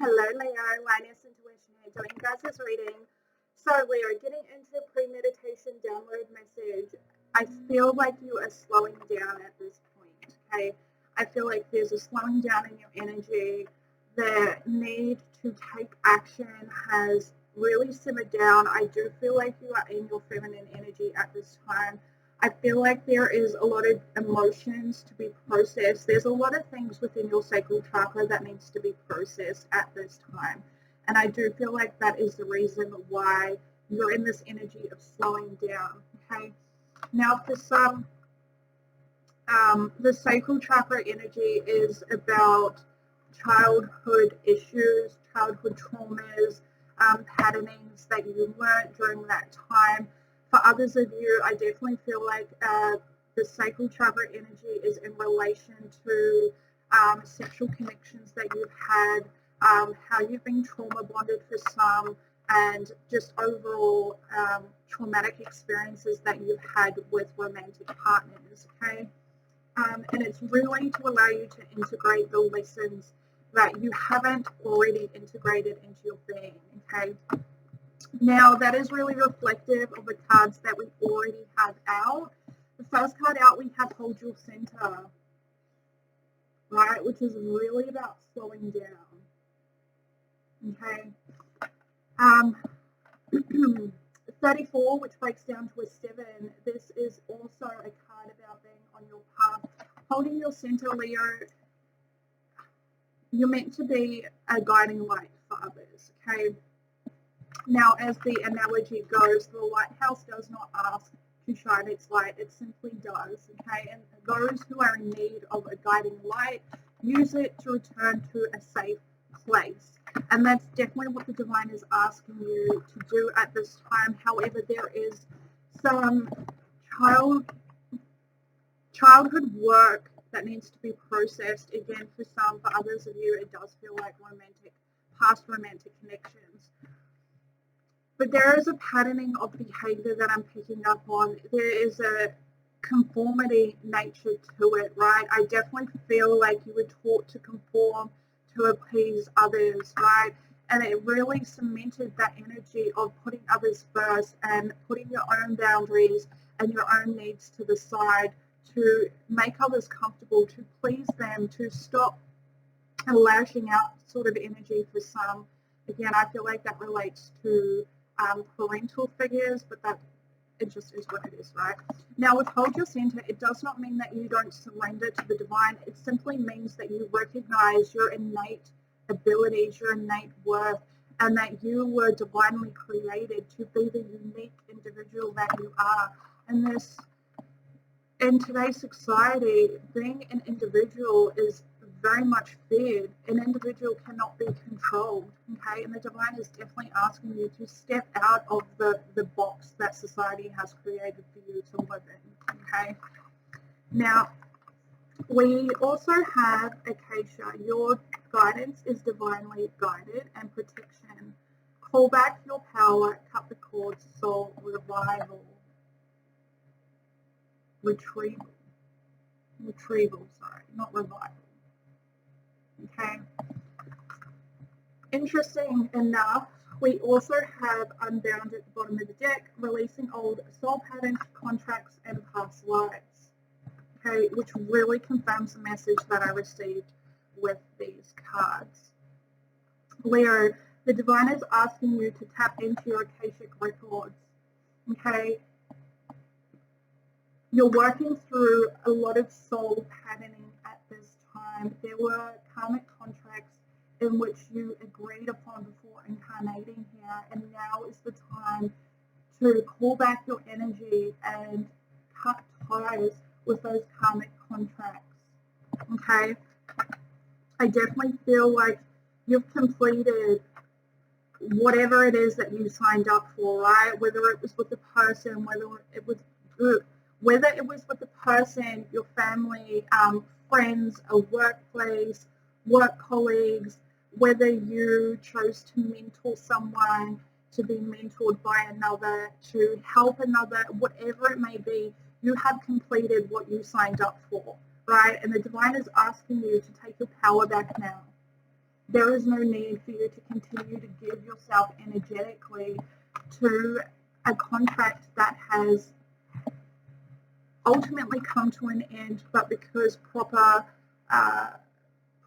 Hello, Leo. Lioness intuition here, doing you guys' reading. So, Leo, getting into the pre-meditation download message. I feel like you are slowing down at this point. Okay, I feel like there's a slowing down in your energy. The need to take action has really simmered down. I do feel like you are in your feminine energy at this time. I feel like there is a lot of emotions to be processed. There's a lot of things within your sacral chakra that needs to be processed at this time. And I do feel like that is the reason why you're in this energy of slowing down. Okay. Now, for some, the sacral chakra energy is about childhood issues, childhood traumas, patternings that you learned during that time. For others of you, I definitely feel like the sacral chakra energy is in relation to sexual connections that you've had, how you've been trauma bonded for some, and just overall traumatic experiences that you've had with romantic partners, okay? And it's really to allow you to integrate the lessons that you haven't already integrated into your being, okay? Now, that is really reflective of the cards that we already have out. The first card out, we have Hold Your Center, right, which is really about slowing down, okay? 34, which breaks down to a 7, this is also a card about being on your path. Holding your center, Leo, you're meant to be a guiding light for others, okay? Now, as the analogy goes, the lighthouse does not ask to shine its light, it simply does, okay? And those who are in need of a guiding light use it to return to a safe place. And that's definitely what the divine is asking you to do at this time. However, there is some childhood work that needs to be processed. Again, for some, for others of you, it does feel like past romantic connections. But there is a patterning of behavior that I'm picking up on. There is a conformity nature to it, right? I definitely feel like you were taught to conform, to appease others, right? And it really cemented that energy of putting others first and putting your own boundaries and your own needs to the side to make others comfortable, to please them, to stop a lashing out sort of energy for some. Again, I feel like that relates to parental figures, but that it just is what it is, right? Now, with Hold Your Center, it does not mean that you don't surrender to the divine. It simply means that you recognize your innate abilities, your innate worth, and that you were divinely created to be the unique individual that you are. And in today's society, being an individual is very much feared. An individual cannot be controlled, okay? And the divine is definitely asking you to step out of the box that society has created for you to live in, okay? Now, we also have Acacia. Your guidance is divinely guided and protection. Call back your power, cut the cords, soul, revival. Retrieval, sorry, not revival. Okay. Interesting enough, we also have Unbound at the bottom of the deck, releasing old soul patterns, contracts, and past lives. Okay, which really confirms the message that I received with these cards. Leo, the divine is asking you to tap into your Akashic records. Okay. You're working through a lot of soul patterning at this time. There were karmic contracts in which you agreed upon before incarnating here, and now is the time to call back your energy and cut ties with those karmic contracts. Okay? I definitely feel like you've completed whatever it is that you signed up for, right? Whether it was with the person, whether it was with the person, your family, friends, a workplace, work colleagues, whether you chose to mentor someone, to be mentored by another, to help another, whatever it may be, you have completed what you signed up for, right? And the divine is asking you to take your power back now. there is no need for you to continue to give yourself energetically to a contract that has ultimately come to an end, but because proper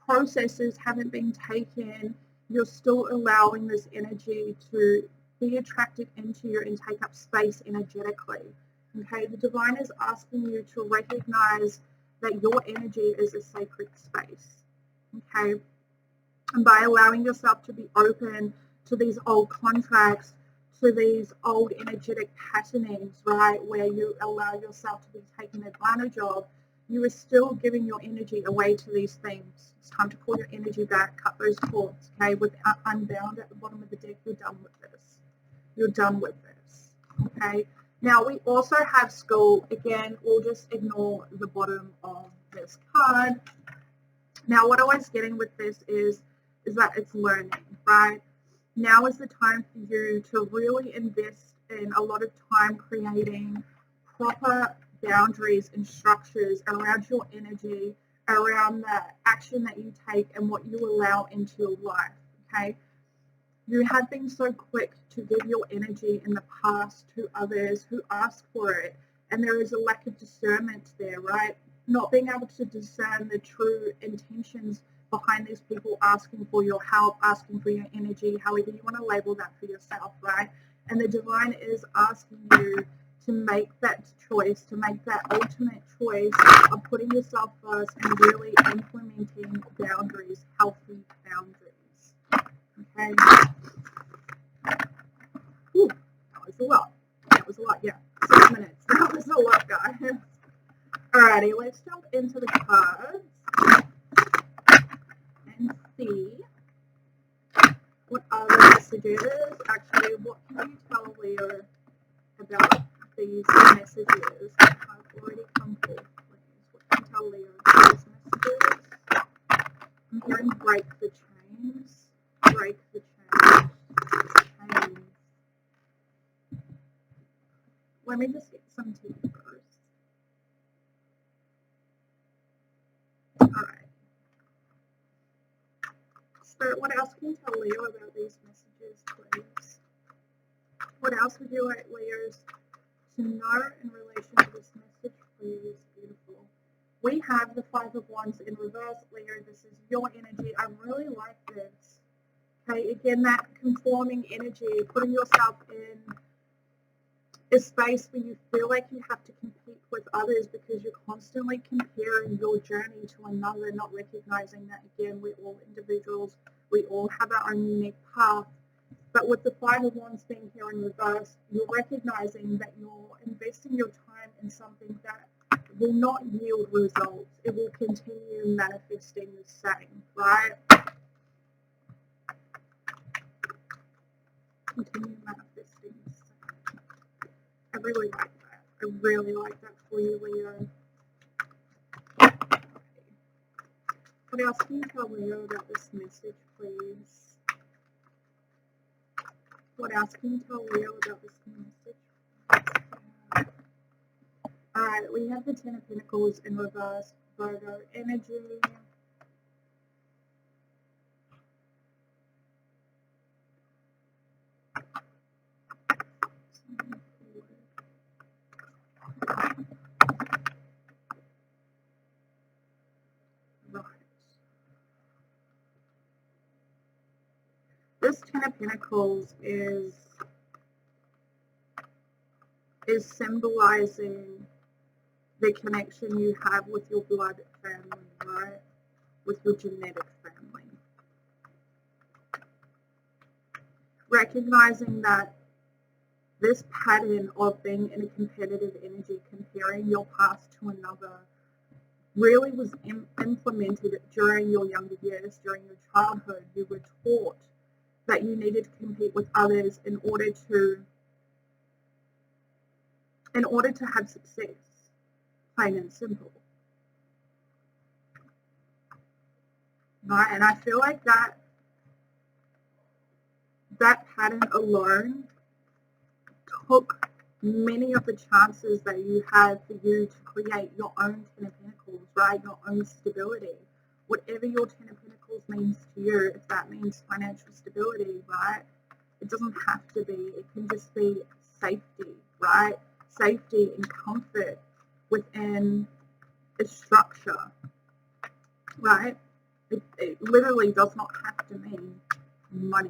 processes haven't been taken, you're still allowing this energy to be attracted into you and take up space energetically. Okay, the divine is asking you to recognize that your energy is a sacred space. Okay, and by allowing yourself to be open to these old contracts, to these old energetic patternings, right, where you allow yourself to be taken advantage of, you are still giving your energy away to these things. It's time to pull your energy back, cut those cords, okay? With unbound at the bottom of the deck, you're done with this. You're done with this, okay? Now, we also have school. Again, we'll just ignore the bottom of this card. Now, what I was getting with this is that it's learning, right? Now is the time for you to really invest in a lot of time creating proper boundaries and structures around your energy, around the action that you take and what you allow into your life, okay? You have been so quick to give your energy in the past to others who ask for it, and there is a lack of discernment there, right? Not being able to discern the true intentions behind these people asking for your help, asking for your energy, however you want to label that for yourself, right? And the divine is asking you to make that choice, to make that ultimate choice of putting yourself first and really implementing boundaries, healthy boundaries. Okay. Ooh, that was a lot. That was a lot, yeah. 6 minutes. That was a lot, guys. Alrighty, let's jump into the cards and see what are the messages. Actually, what can you tell Leo about these messages that have already come forth? What can you tell Leo about these messages? I'm hearing break the chains. Break the chains. Chains. Let me just get some tea first. Alright. So what else can you tell Leo about these messages, please? What else would you like Leos to know in relation to this message, please? Beautiful. We have the Five of Wands in reverse, Leo. This is your energy. I really like this. Okay, again, that conforming energy, putting yourself in a space where you feel like you have to compete with others because you're constantly comparing your journey to another, not recognizing that, again, we're all individuals. We all have our own unique path. But with the Five of Wands being here in reverse, you're recognizing that you're investing your time in something that will not yield results. It will continue manifesting the same, right? Continue manifesting the same. I really like that. I really like that for you, Leo. What else can you tell Leo about this message, please? What else can you tell Leo about this message? Alright, we have the Ten of Pentacles in reverse, Virgo energy. Right. This Ten of Pentacles is symbolizing the connection you have with your blood family, right? With your genetic family. Recognizing that this pattern of being in a competitive energy, comparing your past to another, really was implemented during your younger years, during your childhood. You were taught that you needed to compete with others in order to have success, plain and simple. Right? And I feel like that pattern alone took many of the chances that you had for you to create your own Ten of Pentacles, right? Your own stability. whatever your Ten of Pentacles means to you, if that means financial stability, right? It doesn't have to be. It can just be safety, right? Safety and comfort within a structure, right? It literally does not have to mean money.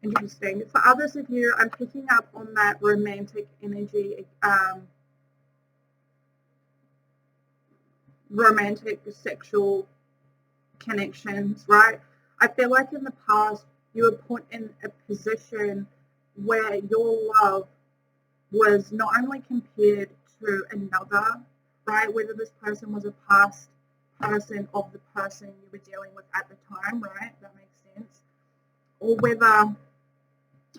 Interesting. For others of you, I'm picking up on that romantic energy, romantic sexual connections, right? I feel like in the past you were put in a position where your love was not only compared to another, right? Whether this person was a past person of the person you were dealing with at the time, right? That makes sense. Or whether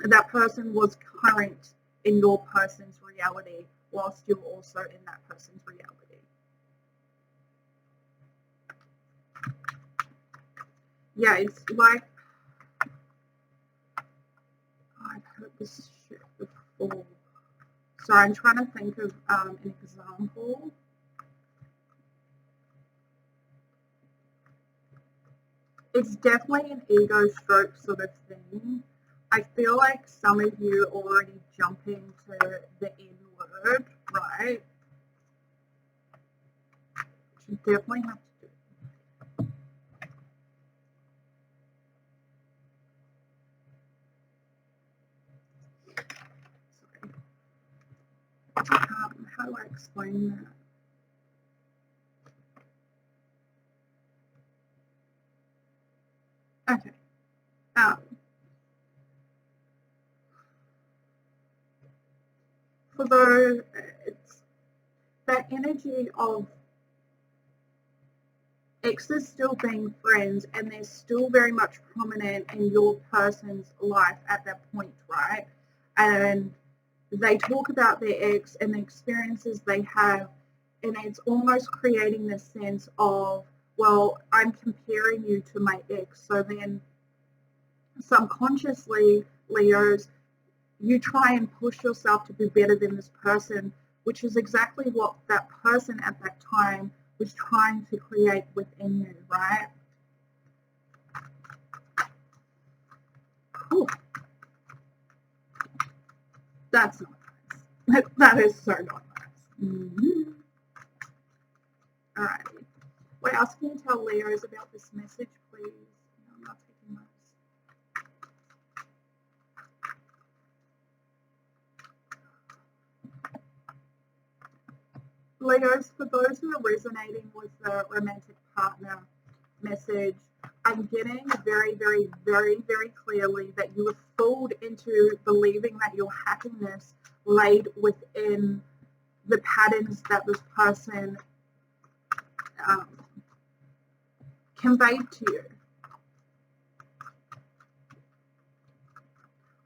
that person was current in your person's reality whilst you're also in that person's reality. Yeah, it's like, I've heard this shit before. So I'm trying to think of an example. It's definitely an ego stroke sort of thing. I feel like some of you are already jumping to the N word, right? Which you definitely have to do. Sorry. How do I explain that? Okay. For those, it's that energy of exes still being friends and they're still very much prominent in your person's life at that point, right? And they talk about their ex and the experiences they have, and it's almost creating this sense of, well, I'm comparing you to my ex. So then subconsciously, Leos, you try and push yourself to be better than this person, which is exactly what that person at that time was trying to create within you, right? Cool. That's not nice. That is so not nice. Mm-hmm. All right. What else can you tell Leos about this message, please? No, I'm not taking notes. Leos, for those who are resonating with the romantic partner message, I'm getting very, very, very, very clearly that you were fooled into believing that your happiness laid within the patterns that this person conveyed to you.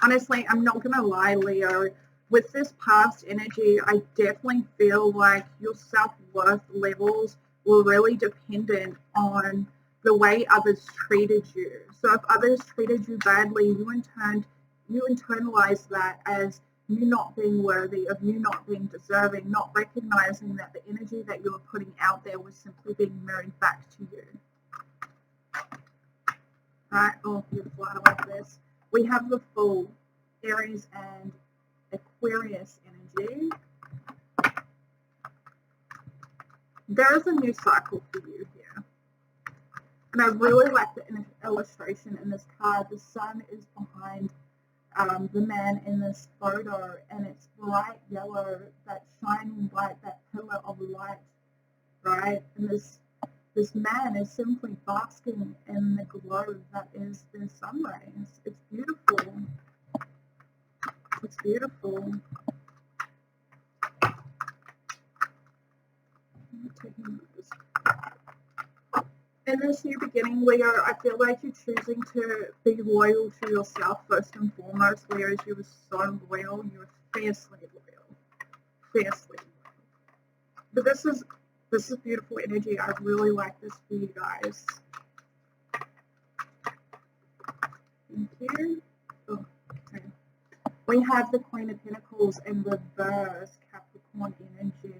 Honestly, I'm not going to lie, Leo. With this past energy, I definitely feel like your self-worth levels were really dependent on the way others treated you. So if others treated you badly, you internalized that as you not being worthy, of you not being deserving, not recognizing that the energy that you were putting out there was simply being mirrored back to you. Right? Oh, beautiful. I like this. We have the full Aries and Aquarius energy. There is a new cycle for you here. And I really like the illustration in this card. The sun is behind the man in this photo, and it's bright yellow, that shining light, that pillar of light, right? And this man is simply basking in the glow that is the sun rays. It's beautiful. It's beautiful. In this new beginning, Leo, I feel like you're choosing to be loyal to yourself first and foremost. Leo, you were so loyal. You were fiercely loyal. Fiercely loyal. But this is beautiful energy. I really like this for you guys. Thank you. Oh, okay. We have the Queen of Pentacles in reverse, Capricorn energy.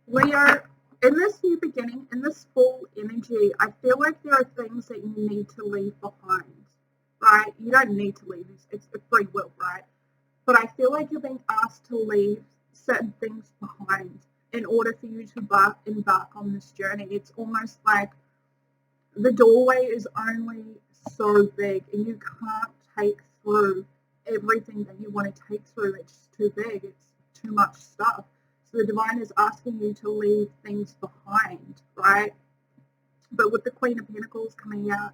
We are in this new beginning, in this full energy. I feel like there are things that you need to leave behind, right? You don't need to leave. It's a free will, right? But I feel like you're being asked to leave certain things behind in order for you to embark on this journey. It's almost like the doorway is only so big and you can't take through everything that you want to take through. It's too big. It's too much stuff. So the divine is asking you to leave things behind, right? But with the Queen of Pentacles coming out,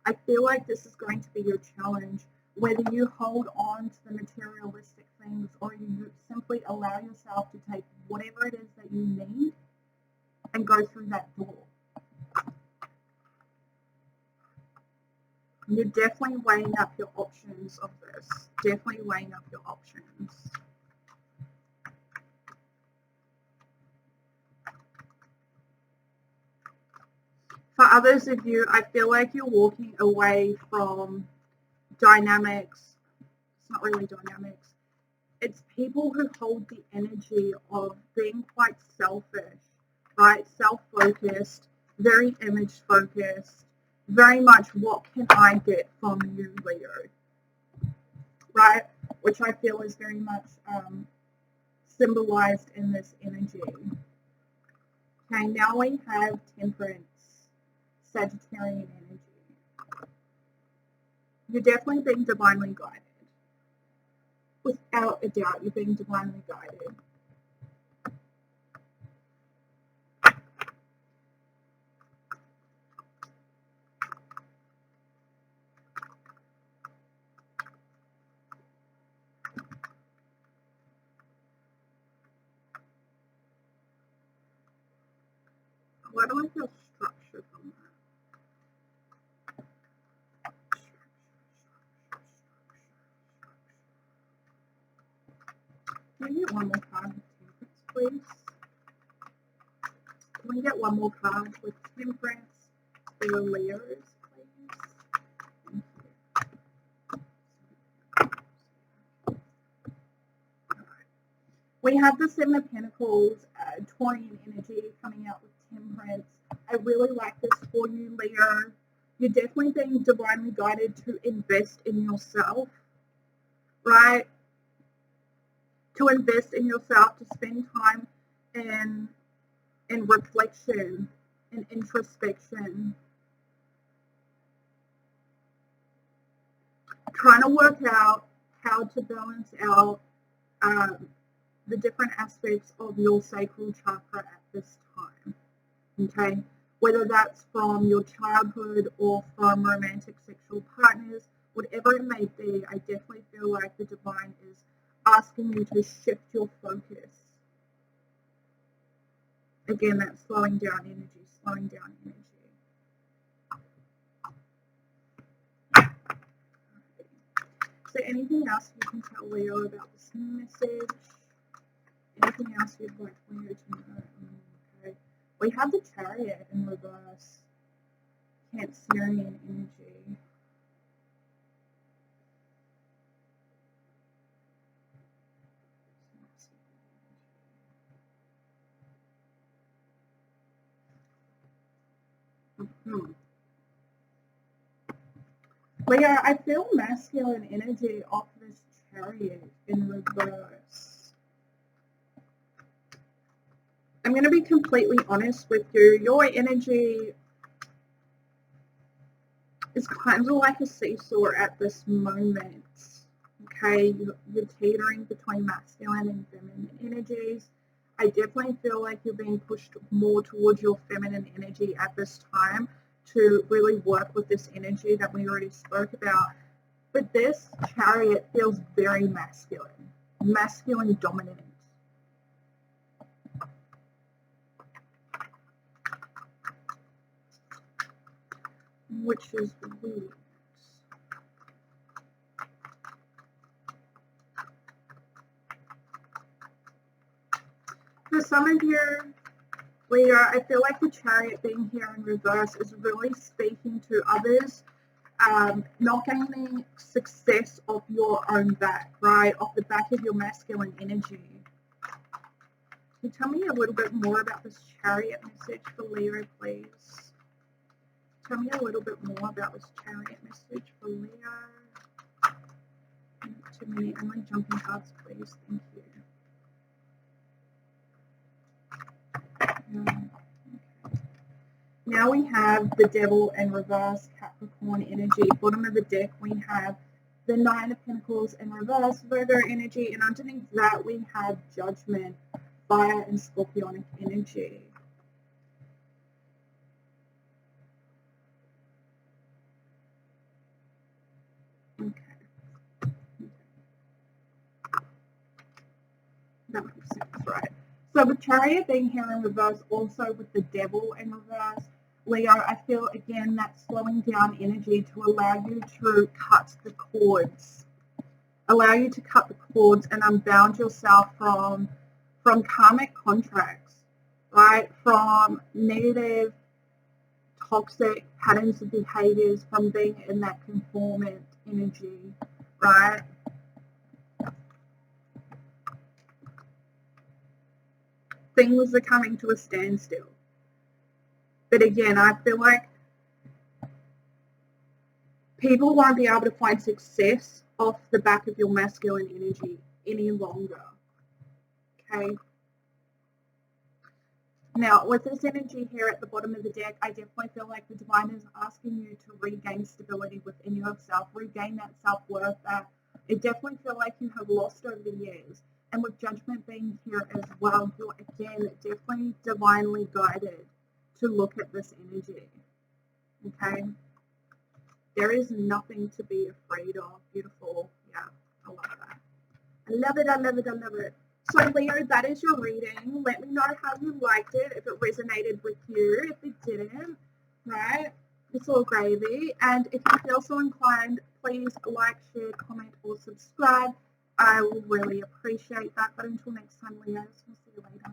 I feel like this is going to be your challenge. Whether you hold on to the materialistic things or you simply allow yourself to take whatever it is that you need and go through that door. You're definitely weighing up your options of this. Definitely weighing up your options. For others of you, I feel like you're walking away from dynamics. It's not really dynamics. It's people who hold the energy of being quite selfish, right? Self-focused, very image-focused, very much what can I get from you, Leo, right? Which I feel is very much symbolized in this energy. Okay, now we have Temperance, Sagittarian energy. You're definitely being divinely guided. Without a doubt, you're being divinely guided. Why do I feel structure from that? Can we get one more card with Temperance, please? Can we get one more card with Temperance for the Leos, please? Thank you. We have the Seven of Pentacles, Taurian energy coming out with Temperance. I really like this for you, Leo. You're definitely being divinely guided to invest in yourself, right? To invest in yourself, to spend time in reflection and introspection. Trying to work out how to balance out the different aspects of your sacral chakra at this time, okay? Whether that's from your childhood or from romantic sexual partners, whatever it may be, I definitely feel like the divine is asking you to shift your focus. Again, that's slowing down energy, slowing down energy. So anything else you can tell Leo about this message? Anything else you'd like Leo to know? Okay. We have the Chariot in reverse. Cancerian energy. Leo, I feel masculine energy off this Chariot in reverse. I'm going to be completely honest with you. Your energy is kind of like a seesaw at this moment. Okay, you're teetering between masculine and feminine energies. I definitely feel like you're being pushed more towards your feminine energy at this time to really work with this energy that we already spoke about. But this Chariot feels very masculine, masculine dominant. Which is weird. For some of you, Leo, I feel like the Chariot being here in reverse is really speaking to others not gaining success off your own back, right? Off the back of your masculine energy. Can you tell me a little bit more about this Chariot message for Leo, please? Tell me a little bit more about this Chariot message for Leo. Not too many only jumping cards, please. Thank you. Okay. Now we have the Devil and reverse Capricorn energy. Bottom of the deck we have the Nine of Pentacles and reverse Virgo energy, and underneath that we have Judgment, Fire and Scorpionic energy. Okay. That makes sense, right? So the Chariot being here in reverse, also with the Devil in reverse, Leo, I feel again that slowing down energy to allow you to cut the cords. Allow you to cut the cords and unbound yourself from karmic contracts, right? From negative, toxic patterns of behaviors, from being in that conformant energy, right? Things are coming to a standstill. But again, I feel like people won't be able to find success off the back of your masculine energy any longer. Okay? Now, with this energy here at the bottom of the deck, I definitely feel like the Divine is asking you to regain stability within yourself, regain that self-worth that I definitely feel like you have lost over the years. And with Judgment being here as well, you're again definitely divinely guided to look at this energy. Okay? There is nothing to be afraid of. Beautiful. Yeah, I love that. I love it, I love it, I love it. So Leo, that is your reading. Let me know how you liked it, if it resonated with you. If it didn't, right, it's all gravy. And if you feel so inclined, please like, share, comment, or subscribe. I will really appreciate that. But until next time, Leos, we'll see you later.